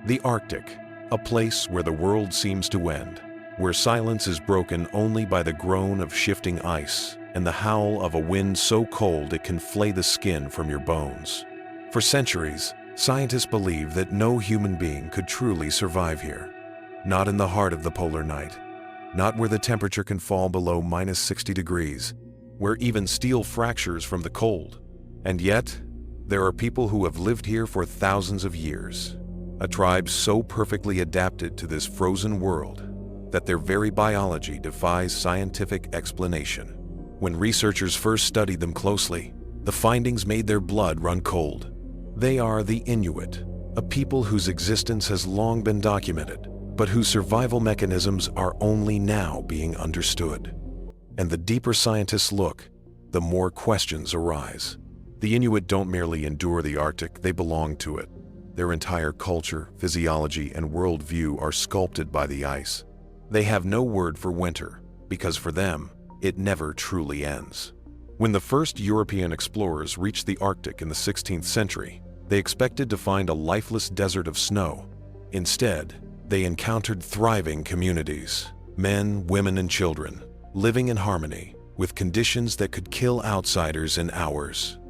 The Arctic, a place where the world seems to end, where silence is broken only by the groan of shifting ice and the howl of a wind so cold it can flay the skin from your bones. For centuries, scientists believed that no human being could truly survive here. Not in the heart of the polar night, not where the temperature can fall below -60 degrees, where even steel fractures from the cold. And yet, there are people who have lived here for thousands of years, a tribe so perfectly adapted to this frozen world that their very biology defies scientific explanation. When researchers first studied them closely, the findings made their blood run cold. They are the Inuit, a people whose existence has long been documented, but whose survival mechanisms are only now being understood. And the deeper scientists look, the more questions arise. The Inuit don't merely endure the Arctic, they belong to it. Their entire culture, physiology, and worldview are sculpted by the ice. They have no word for winter, because for them, it never truly ends. When the first European explorers reached the Arctic in the 16th century, they expected to find a lifeless desert of snow. Instead, they encountered thriving communities, men, women, and children, living in harmony with conditions that could kill outsiders in hours.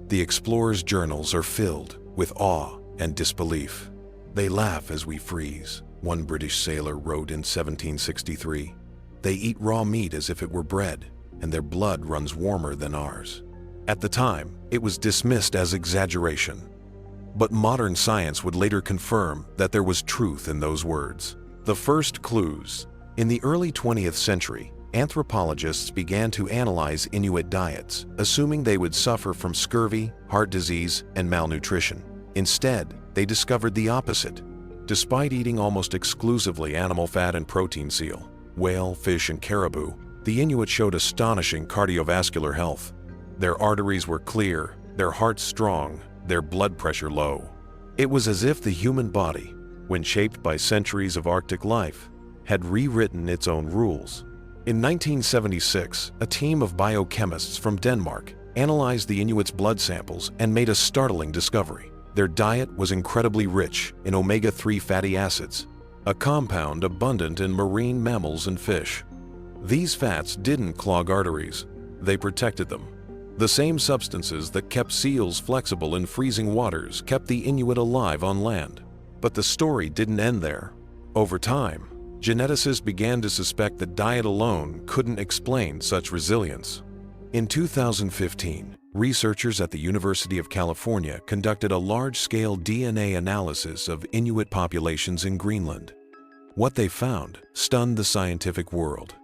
The explorers' journals are filled with awe and disbelief. They laugh as we freeze, one British sailor wrote in 1763. They eat raw meat as if it were bread, and their blood runs warmer than ours. At the time, it was dismissed as exaggeration. But modern science would later confirm that there was truth in those words. The first clues. In the early 20th century, anthropologists began to analyze Inuit diets, assuming they would suffer from scurvy, heart disease, and malnutrition. Instead, they discovered the opposite. Despite eating almost exclusively animal fat and protein seal, whale, fish, and caribou, the Inuit showed astonishing cardiovascular health. Their arteries were clear, their hearts strong, their blood pressure low. It was as if the human body, when shaped by centuries of Arctic life, had rewritten its own rules. In 1976, a team of biochemists from Denmark analyzed the Inuits' blood samples and made a startling discovery. Their diet was incredibly rich in omega-3 fatty acids, a compound abundant in marine mammals and fish. These fats didn't clog arteries, they protected them. The same substances that kept seals flexible in freezing waters kept the Inuit alive on land. But the story didn't end there. Over time, geneticists began to suspect that diet alone couldn't explain such resilience. In 2015, researchers at the University of California conducted a large-scale DNA analysis of Inuit populations in Greenland. What they found stunned the scientific world.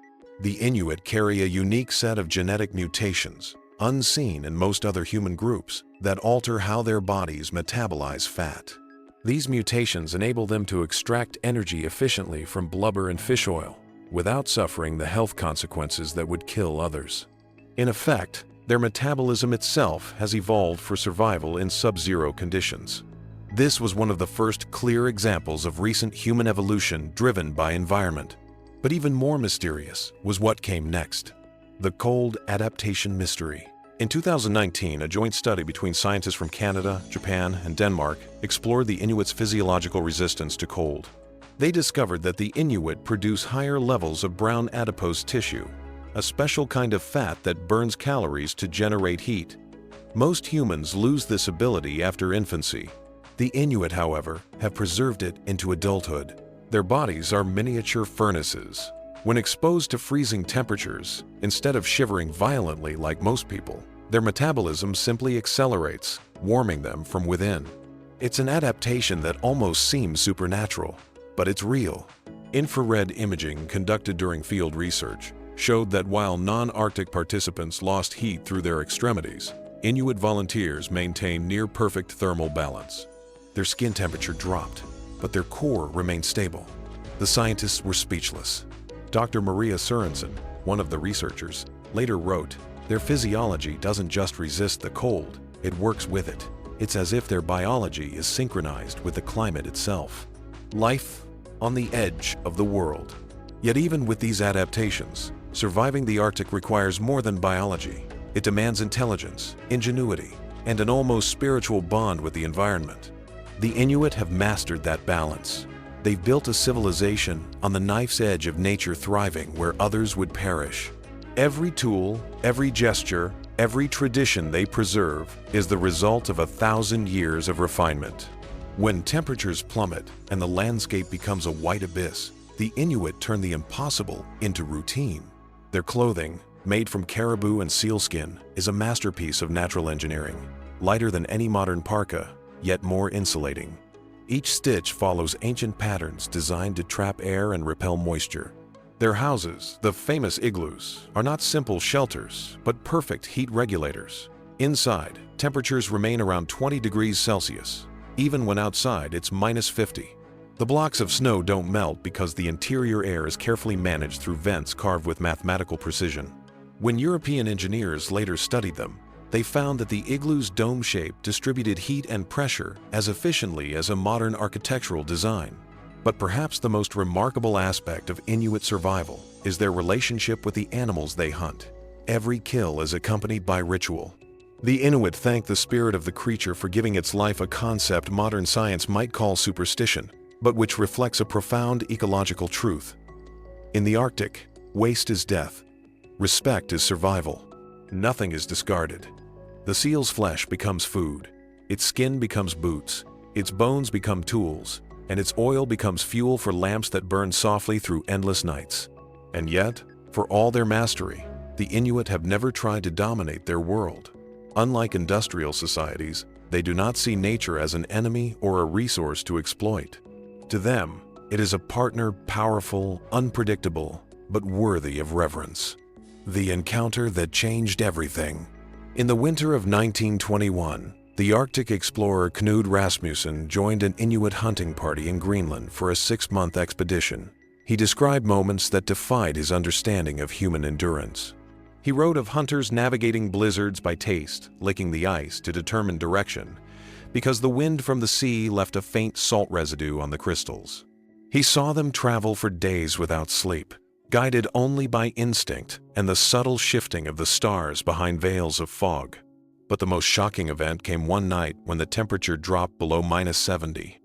The Inuit carry a unique set of genetic mutations, unseen in most other human groups, that alter how their bodies metabolize fat. These mutations enable them to extract energy efficiently from blubber and fish oil, without suffering the health consequences that would kill others. In effect, their metabolism itself has evolved for survival in sub-zero conditions. This was one of the first clear examples of recent human evolution driven by environment. But even more mysterious was what came next. The cold adaptation mystery. In 2019, a joint study between scientists from Canada, Japan, and Denmark explored the Inuits' physiological resistance to cold. They discovered that the Inuit produce higher levels of brown adipose tissue, a special kind of fat that burns calories to generate heat. Most humans lose this ability after infancy. The Inuit, however, have preserved it into adulthood. Their bodies are miniature furnaces. When exposed to freezing temperatures, instead of shivering violently like most people, their metabolism simply accelerates, warming them from within. It's an adaptation that almost seems supernatural, but it's real. Infrared imaging conducted during field research showed that while non-Arctic participants lost heat through their extremities, Inuit volunteers maintained near-perfect thermal balance. Their skin temperature dropped, but their core remained stable. The scientists were speechless. Dr. Maria Sørensen, one of the researchers, later wrote, "Their physiology doesn't just resist the cold, it works with it. It's as if their biology is synchronized with the climate itself." Life on the edge of the world. Yet even with these adaptations, surviving the Arctic requires more than biology. It demands intelligence, ingenuity, and an almost spiritual bond with the environment. The Inuit have mastered that balance. They've built a civilization on the knife's edge of nature, thriving where others would perish. Every tool, every gesture, every tradition they preserve is the result of 1,000 years of refinement. When temperatures plummet and the landscape becomes a white abyss, the Inuit turn the impossible into routine. Their clothing, made from caribou and sealskin, is a masterpiece of natural engineering, lighter than any modern parka, yet more insulating. Each stitch follows ancient patterns designed to trap air and repel moisture. Their houses, the famous igloos, are not simple shelters, but perfect heat regulators. Inside, temperatures remain around 20 degrees Celsius, even when outside it's -50. The blocks of snow don't melt because the interior air is carefully managed through vents carved with mathematical precision. When European engineers later studied them, they found that the igloo's dome shape distributed heat and pressure as efficiently as a modern architectural design. But perhaps the most remarkable aspect of Inuit survival is their relationship with the animals they hunt. Every kill is accompanied by ritual. The Inuit thank the spirit of the creature for giving its life, a concept modern science might call superstition, but which reflects a profound ecological truth. In the Arctic, waste is death. Respect is survival. Nothing is discarded. The seal's flesh becomes food. Its skin becomes boots. Its bones become tools. And its oil becomes fuel for lamps that burn softly through endless nights. And yet, for all their mastery, the Inuit have never tried to dominate their world. Unlike industrial societies, they do not see nature as an enemy or a resource to exploit. To them, it is a partner, powerful, unpredictable, but worthy of reverence. The encounter that changed everything. In the winter of 1921, the Arctic explorer Knud Rasmussen joined an Inuit hunting party in Greenland for a 6-month expedition. He described moments that defied his understanding of human endurance. He wrote of hunters navigating blizzards by taste, licking the ice to determine direction, because the wind from the sea left a faint salt residue on the crystals. He saw them travel for days without sleep, guided only by instinct and the subtle shifting of the stars behind veils of fog. But the most shocking event came one night when the temperature dropped below -70.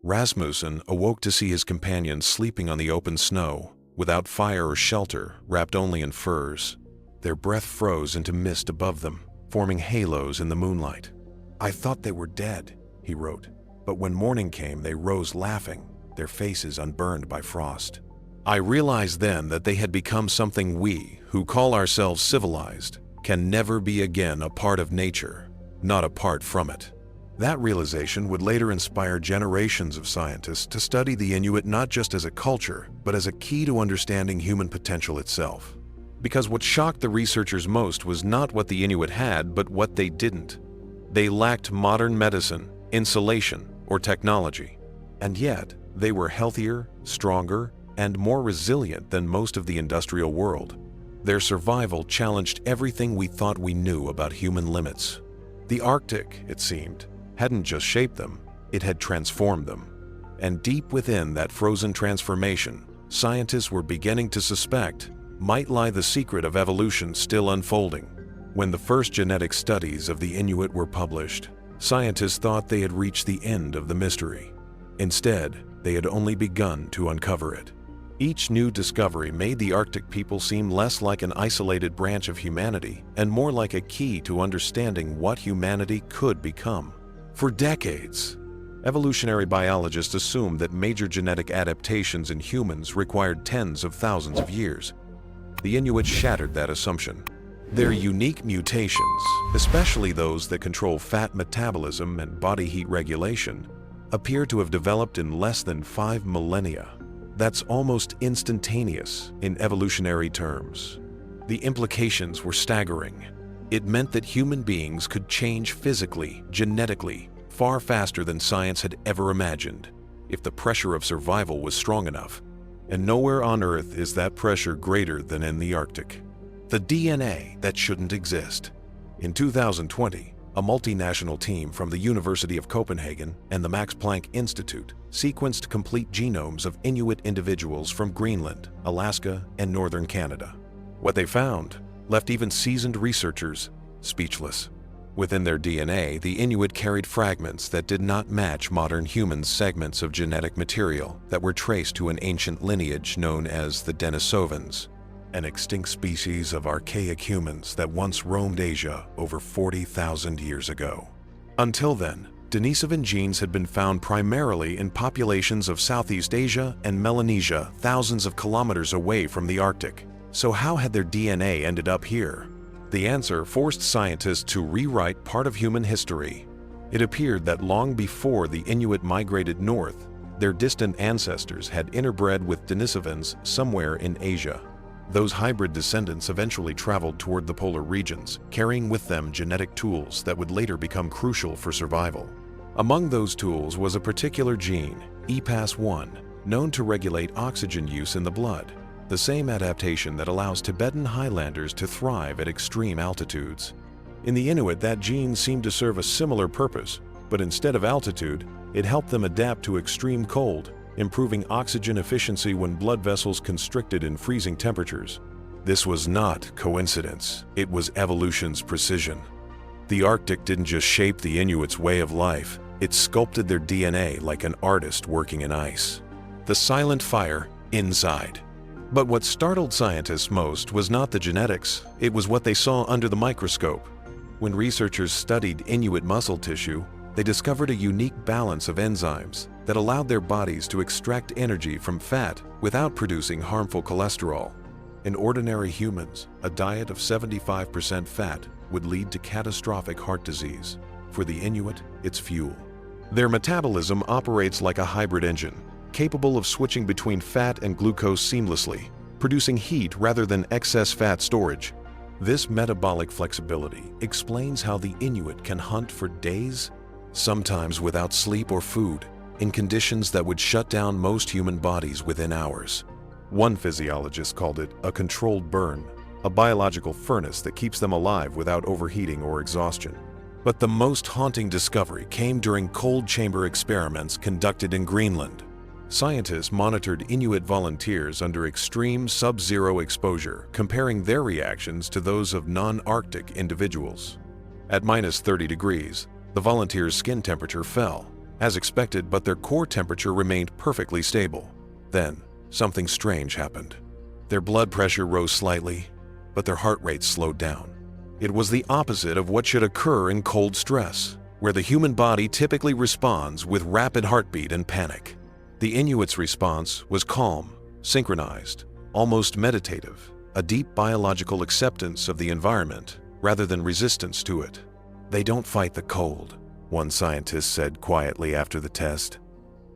Rasmussen awoke to see his companions sleeping on the open snow, without fire or shelter, wrapped only in furs. Their breath froze into mist above them, forming halos in the moonlight. "I thought they were dead," he wrote, "but when morning came they rose laughing, their faces unburned by frost. I realized then that they had become something we, who call ourselves civilized, can never be again a part of nature, not apart from it." That realization would later inspire generations of scientists to study the Inuit not just as a culture, but as a key to understanding human potential itself. Because what shocked the researchers most was not what the Inuit had, but what they didn't. They lacked modern medicine, insulation, or technology. And yet, they were healthier, stronger, and more resilient than most of the industrial world. Their survival challenged everything we thought we knew about human limits. The Arctic, it seemed, hadn't just shaped them, it had transformed them. And deep within that frozen transformation, scientists were beginning to suspect might lie the secret of evolution still unfolding. When the first genetic studies of the Inuit were published, scientists thought they had reached the end of the mystery. Instead, they had only begun to uncover it. Each new discovery made the Arctic people seem less like an isolated branch of humanity and more like a key to understanding what humanity could become. For decades, evolutionary biologists assumed that major genetic adaptations in humans required tens of thousands of years. The Inuit shattered that assumption. Their unique mutations, especially those that control fat metabolism and body heat regulation, appear to have developed in less than 5 millennia. That's almost instantaneous in evolutionary terms. The implications were staggering. It meant that human beings could change physically, genetically, far faster than science had ever imagined, if the pressure of survival was strong enough. And nowhere on Earth is that pressure greater than in the Arctic. The DNA that shouldn't exist. In 2020, a multinational team from the University of Copenhagen and the Max Planck Institute sequenced complete genomes of Inuit individuals from Greenland, Alaska, and northern Canada. What they found left even seasoned researchers speechless. Within their DNA, the Inuit carried fragments that did not match modern humans' segments of genetic material that were traced to an ancient lineage known as the Denisovans, an extinct species of archaic humans that once roamed Asia over 40,000 years ago. Until then, Denisovan genes had been found primarily in populations of Southeast Asia and Melanesia, thousands of kilometers away from the Arctic. So how had their DNA ended up here? The answer forced scientists to rewrite part of human history. It appeared that long before the Inuit migrated north, their distant ancestors had interbred with Denisovans somewhere in Asia. Those hybrid descendants eventually traveled toward the polar regions, carrying with them genetic tools that would later become crucial for survival. Among those tools was a particular gene, EPAS1, known to regulate oxygen use in the blood, the same adaptation that allows Tibetan highlanders to thrive at extreme altitudes. In the Inuit, that gene seemed to serve a similar purpose, but instead of altitude, it helped them adapt to extreme cold, improving oxygen efficiency when blood vessels constricted in freezing temperatures. This was not coincidence, it was evolution's precision. The Arctic didn't just shape the Inuits' way of life, it sculpted their DNA like an artist working in ice. The silent fire inside. But what startled scientists most was not the genetics, it was what they saw under the microscope. When researchers studied Inuit muscle tissue, they discovered a unique balance of enzymes that allowed their bodies to extract energy from fat without producing harmful cholesterol. In ordinary humans, a diet of 75% fat would lead to catastrophic heart disease. For the Inuit, it's fuel. Their metabolism operates like a hybrid engine, capable of switching between fat and glucose seamlessly, producing heat rather than excess fat storage. This metabolic flexibility explains how the Inuit can hunt for days, sometimes without sleep or food, in conditions that would shut down most human bodies within hours. One physiologist called it a controlled burn, a biological furnace that keeps them alive without overheating or exhaustion. But the most haunting discovery came during cold chamber experiments conducted in Greenland. Scientists monitored Inuit volunteers under extreme sub-zero exposure, comparing their reactions to those of non-Arctic individuals. At -30 degrees, the volunteers' skin temperature fell, as expected, but their core temperature remained perfectly stable. Then, something strange happened. Their blood pressure rose slightly, but their heart rate slowed down. It was the opposite of what should occur in cold stress, where the human body typically responds with rapid heartbeat and panic. The Inuits' response was calm, synchronized, almost meditative, a deep biological acceptance of the environment rather than resistance to it. They don't fight the cold, one scientist said quietly after the test.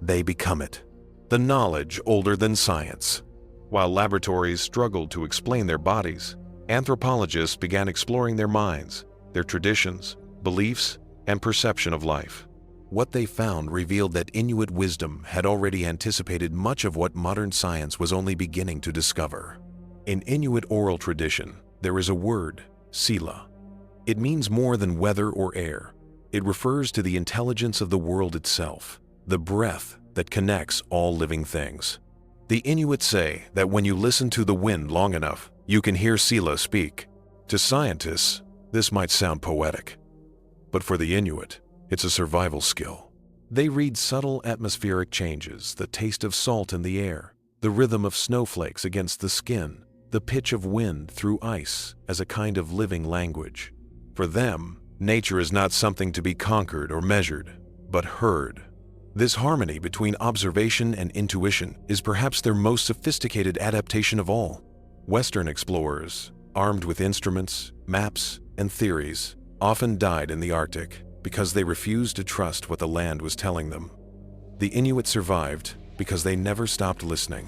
They become it. The knowledge older than science. While laboratories struggled to explain their bodies, anthropologists began exploring their minds, their traditions, beliefs, and perception of life. What they found revealed that Inuit wisdom had already anticipated much of what modern science was only beginning to discover. In Inuit oral tradition, there is a word, sila. It means more than weather or air. It refers to the intelligence of the world itself, the breath that connects all living things. The Inuit say that when you listen to the wind long enough, you can hear Sila speak. To scientists, this might sound poetic, but for the Inuit, it's a survival skill. They read subtle atmospheric changes, the taste of salt in the air, the rhythm of snowflakes against the skin, the pitch of wind through ice as a kind of living language. For them, nature is not something to be conquered or measured, but heard. This harmony between observation and intuition is perhaps their most sophisticated adaptation of all. Western explorers, armed with instruments, maps, and theories, often died in the Arctic because they refused to trust what the land was telling them. The Inuit survived because they never stopped listening.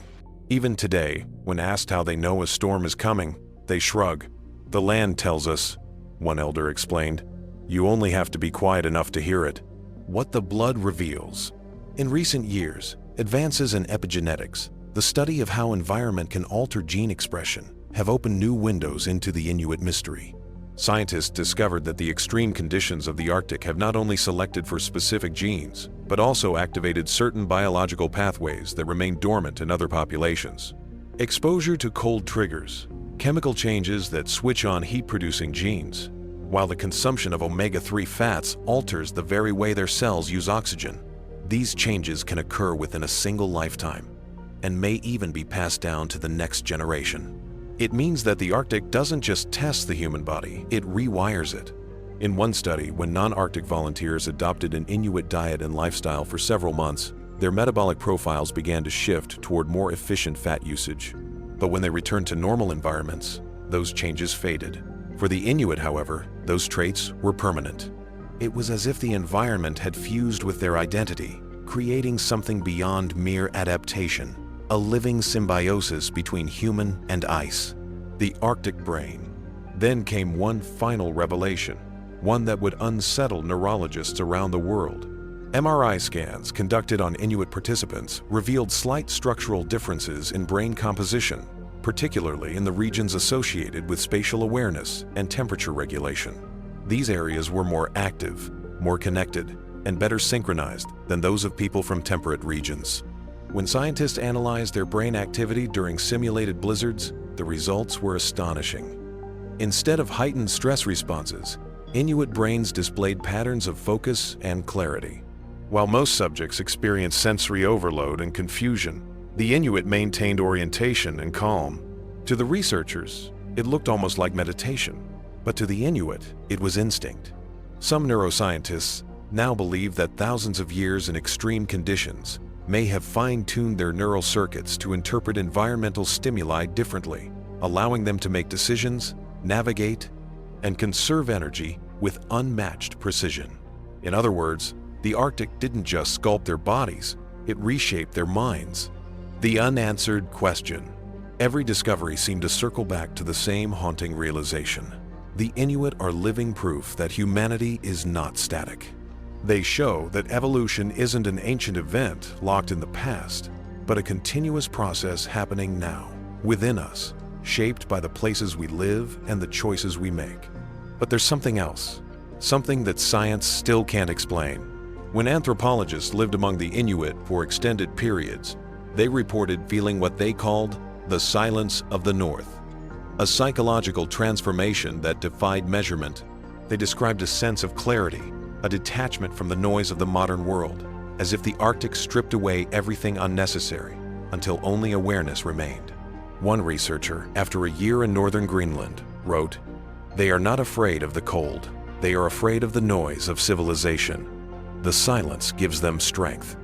Even today, when asked how they know a storm is coming, they shrug. "The land tells us," one elder explained. "You only have to be quiet enough to hear it." What the blood reveals. In recent years, advances in epigenetics, the study of how environment can alter gene expression, have opened new windows into the Inuit mystery. Scientists discovered that the extreme conditions of the Arctic have not only selected for specific genes, but also activated certain biological pathways that remain dormant in other populations. Exposure to cold triggers, chemical changes that switch on heat-producing genes, while the consumption of omega-3 fats alters the very way their cells use oxygen. These changes can occur within a single lifetime and may even be passed down to the next generation. It means that the Arctic doesn't just test the human body, it rewires it. In one study, when non-Arctic volunteers adopted an Inuit diet and lifestyle for several months, their metabolic profiles began to shift toward more efficient fat usage. But when they returned to normal environments, those changes faded. For the Inuit, however, those traits were permanent. It was as if the environment had fused with their identity, creating something beyond mere adaptation, a living symbiosis between human and ice, the Arctic brain. Then came one final revelation, one that would unsettle neurologists around the world. MRI scans conducted on Inuit participants revealed slight structural differences in brain composition, particularly in the regions associated with spatial awareness and temperature regulation. These areas were more active, more connected, and better synchronized than those of people from temperate regions. When scientists analyzed their brain activity during simulated blizzards, the results were astonishing. Instead of heightened stress responses, Inuit brains displayed patterns of focus and clarity. While most subjects experienced sensory overload and confusion, the Inuit maintained orientation and calm. To the researchers, it looked almost like meditation, but to the Inuit, it was instinct. Some neuroscientists now believe that thousands of years in extreme conditions may have fine-tuned their neural circuits to interpret environmental stimuli differently, allowing them to make decisions, navigate, and conserve energy with unmatched precision. In other words, the Arctic didn't just sculpt their bodies, it reshaped their minds. The unanswered question. Every discovery seemed to circle back to the same haunting realization. The Inuit are living proof that humanity is not static. They show that evolution isn't an ancient event locked in the past, but a continuous process happening now, within us, shaped by the places we live and the choices we make. But there's something else, something that science still can't explain. When anthropologists lived among the Inuit for extended periods, they reported feeling what they called the silence of the North, a psychological transformation that defied measurement. They described a sense of clarity, a detachment from the noise of the modern world, as if the Arctic stripped away everything unnecessary until only awareness remained. One researcher, after a year in northern Greenland, wrote, "They are not afraid of the cold. They are afraid of the noise of civilization. The silence gives them strength.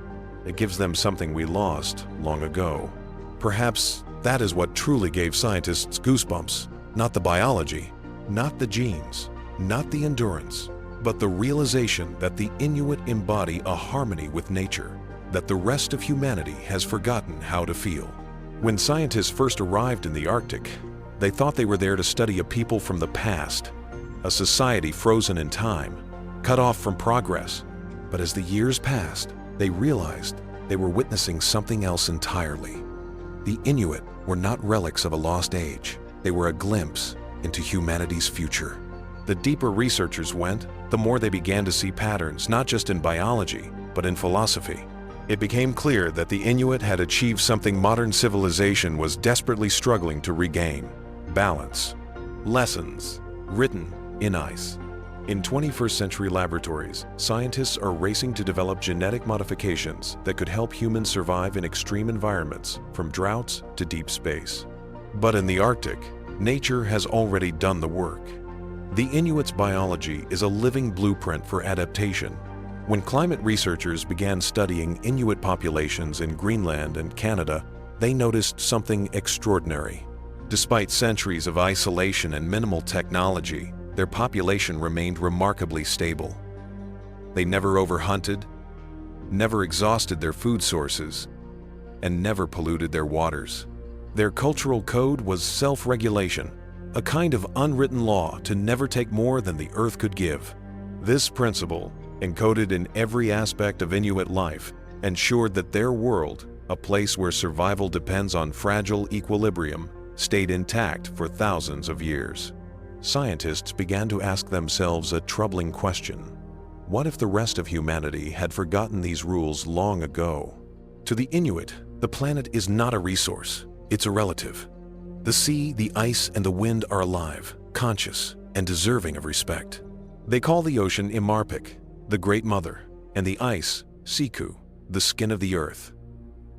It gives them something we lost long ago." Perhaps that is what truly gave scientists goosebumps, not the biology, not the genes, not the endurance, but the realization that the Inuit embody a harmony with nature, that the rest of humanity has forgotten how to feel. When scientists first arrived in the Arctic, they thought they were there to study a people from the past, a society frozen in time, cut off from progress. But as the years passed, they realized they were witnessing something else entirely. The Inuit were not relics of a lost age. They were a glimpse into humanity's future. The deeper researchers went, the more they began to see patterns not just in biology, but in philosophy. It became clear that the Inuit had achieved something modern civilization was desperately struggling to regain: balance. Lessons written in ice. In 21st century laboratories, scientists are racing to develop genetic modifications that could help humans survive in extreme environments, from droughts to deep space. But in the Arctic, nature has already done the work. The Inuit's biology is a living blueprint for adaptation. When climate researchers began studying Inuit populations in Greenland and Canada, they noticed something extraordinary. Despite centuries of isolation and minimal technology, their population remained remarkably stable. They never overhunted, never exhausted their food sources, and never polluted their waters. Their cultural code was self-regulation, a kind of unwritten law to never take more than the earth could give. This principle, encoded in every aspect of Inuit life, ensured that their world, a place where survival depends on fragile equilibrium, stayed intact for thousands of years. Scientists began to ask themselves a troubling question. What if the rest of humanity had forgotten these rules long ago? To the Inuit, the planet is not a resource, it's a relative. The sea, the ice, and the wind are alive, conscious, and deserving of respect. They call the ocean Imarpik, the Great Mother, and the ice, Siku, the skin of the earth.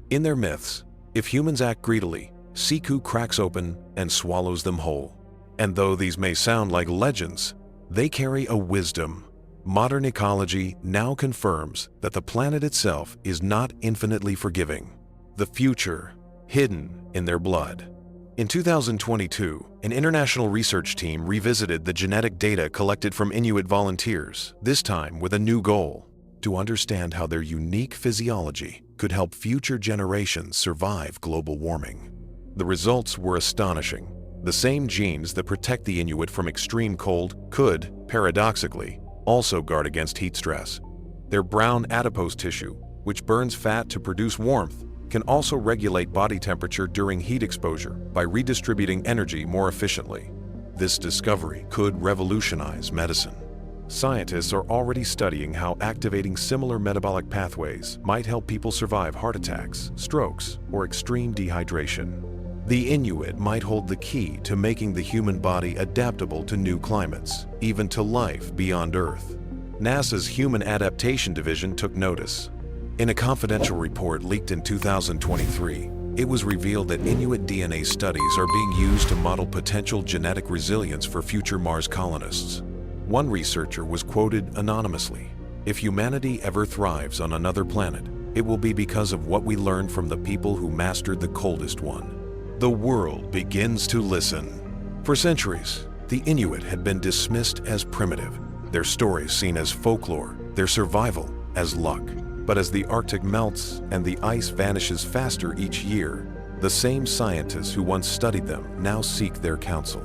In their myths, if humans act greedily, Siku cracks open and swallows them whole. And though these may sound like legends, they carry a wisdom. Modern ecology now confirms that the planet itself is not infinitely forgiving. The future, hidden in their blood. In 2022, an international research team revisited the genetic data collected from Inuit volunteers, this time with a new goal: to understand how their unique physiology could help future generations survive global warming. The results were astonishing. The same genes that protect the Inuit from extreme cold could, paradoxically, also guard against heat stress. Their brown adipose tissue, which burns fat to produce warmth, can also regulate body temperature during heat exposure by redistributing energy more efficiently. This discovery could revolutionize medicine. Scientists are already studying how activating similar metabolic pathways might help people survive heart attacks, strokes, or extreme dehydration. The Inuit might hold the key to making the human body adaptable to new climates, even to life beyond Earth. NASA's Human Adaptation Division took notice. In a confidential report leaked in 2023, it was revealed that Inuit DNA studies are being used to model potential genetic resilience for future Mars colonists. One researcher was quoted anonymously: "If humanity ever thrives on another planet, it will be because of what we learned from the people who mastered the coldest one." The world begins to listen. For centuries, the Inuit had been dismissed as primitive, their stories seen as folklore, their survival as luck. But as the Arctic melts and the ice vanishes faster each year, the same scientists who once studied them now seek their counsel.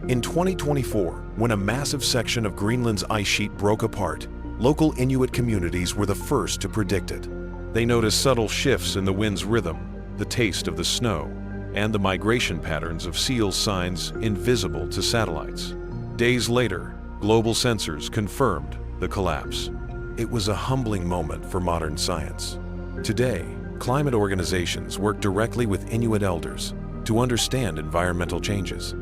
In 2024, when a massive section of Greenland's ice sheet broke apart, local Inuit communities were the first to predict it. They noticed subtle shifts in the wind's rhythm, the taste of the snow, and the migration patterns of seal signs invisible to satellites. Days later, global sensors confirmed the collapse. It was a humbling moment for modern science. Today, climate organizations work directly with Inuit elders to understand environmental changes.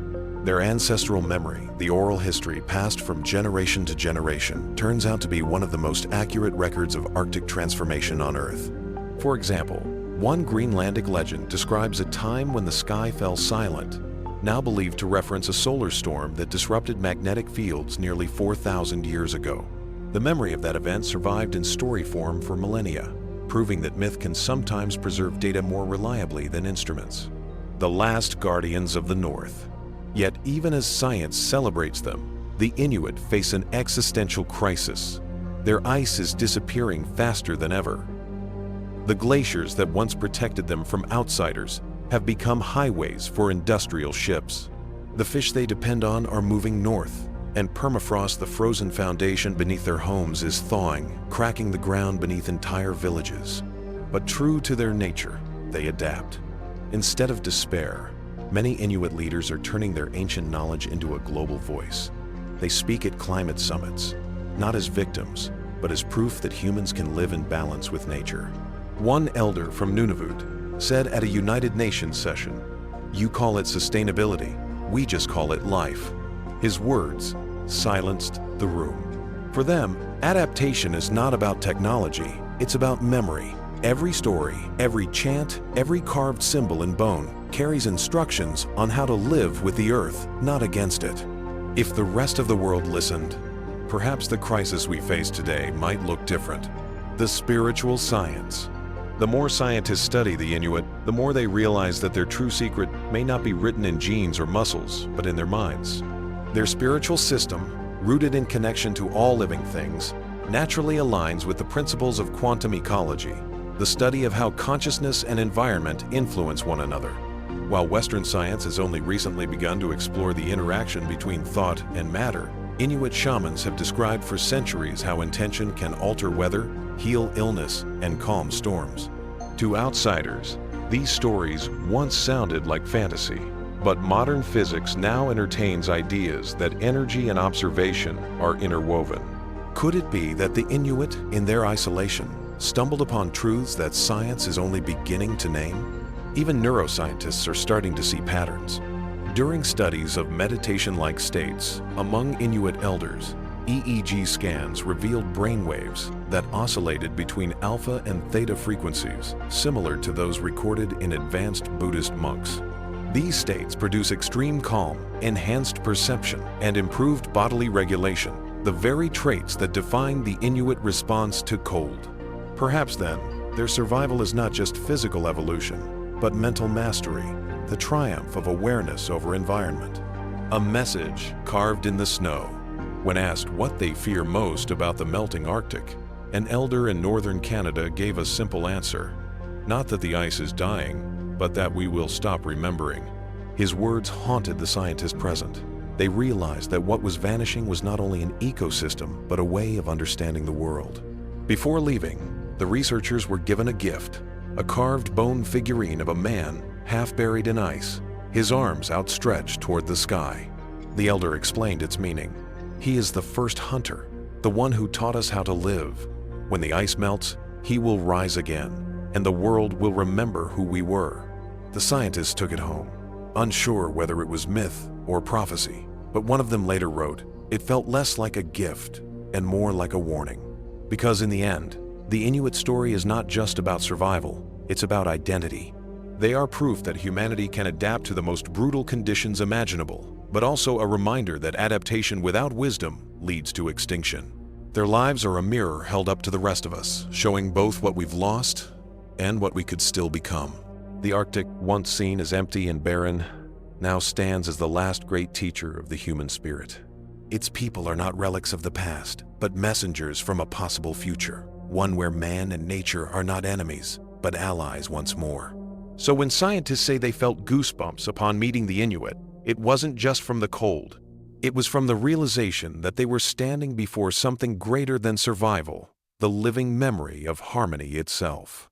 Their ancestral memory, the oral history passed from generation to generation, turns out to be one of the most accurate records of Arctic transformation on Earth. For example, one Greenlandic legend describes a time when the sky fell silent, now believed to reference a solar storm that disrupted magnetic fields nearly 4,000 years ago. The memory of that event survived in story form for millennia, proving that myth can sometimes preserve data more reliably than instruments. The last guardians of the North. Yet even as science celebrates them, the Inuit face an existential crisis. Their ice is disappearing faster than ever. The glaciers that once protected them from outsiders have become highways for industrial ships. The fish they depend on are moving north, and permafrost, the frozen foundation beneath their homes, is thawing, cracking the ground beneath entire villages. But true to their nature, they adapt. Instead of despair, many Inuit leaders are turning their ancient knowledge into a global voice. They speak at climate summits, not as victims, but as proof that humans can live in balance with nature. One elder from Nunavut said at a United Nations session, "You call it sustainability, we just call it life." His words silenced the room. For them, adaptation is not about technology, it's about memory. Every story, every chant, every carved symbol in bone carries instructions on how to live with the earth, not against it. If the rest of the world listened, perhaps the crisis we face today might look different. The spiritual science. The more scientists study the Inuit, the more they realize that their true secret may not be written in genes or muscles, but in their minds. Their spiritual system, rooted in connection to all living things, naturally aligns with the principles of quantum ecology, the study of how consciousness and environment influence one another. While Western science has only recently begun to explore the interaction between thought and matter, Inuit shamans have described for centuries how intention can alter weather, heal illness, and calm storms. To outsiders, these stories once sounded like fantasy, but modern physics now entertains ideas that energy and observation are interwoven. Could it be that the Inuit, in their isolation, stumbled upon truths that science is only beginning to name? Even neuroscientists are starting to see patterns. During studies of meditation-like states among Inuit elders, EEG scans revealed brainwaves that oscillated between alpha and theta frequencies, similar to those recorded in advanced Buddhist monks. These states produce extreme calm, enhanced perception, and improved bodily regulation, the very traits that define the Inuit response to cold. Perhaps then, their survival is not just physical evolution, but mental mastery, the triumph of awareness over environment. A message carved in the snow. When asked what they fear most about the melting Arctic, an elder in northern Canada gave a simple answer. Not that the ice is dying, but that we will stop remembering. His words haunted the scientists present. They realized that what was vanishing was not only an ecosystem, but a way of understanding the world. Before leaving, the researchers were given a gift, a carved bone figurine of a man half buried in ice, his arms outstretched toward the sky. The elder explained its meaning. He is the first hunter, the one who taught us how to live. When the ice melts, he will rise again, and the world will remember who we were. The scientists took it home, unsure whether it was myth or prophecy, but one of them later wrote, "It felt less like a gift and more like a warning." Because in the end, the Inuit story is not just about survival, it's about identity. They are proof that humanity can adapt to the most brutal conditions imaginable, but also a reminder that adaptation without wisdom leads to extinction. Their lives are a mirror held up to the rest of us, showing both what we've lost and what we could still become. The Arctic, once seen as empty and barren, now stands as the last great teacher of the human spirit. Its people are not relics of the past, but messengers from a possible future, one where man and nature are not enemies, but allies once more. So when scientists say they felt goosebumps upon meeting the Inuit, it wasn't just from the cold. It was from the realization that they were standing before something greater than survival, the living memory of harmony itself.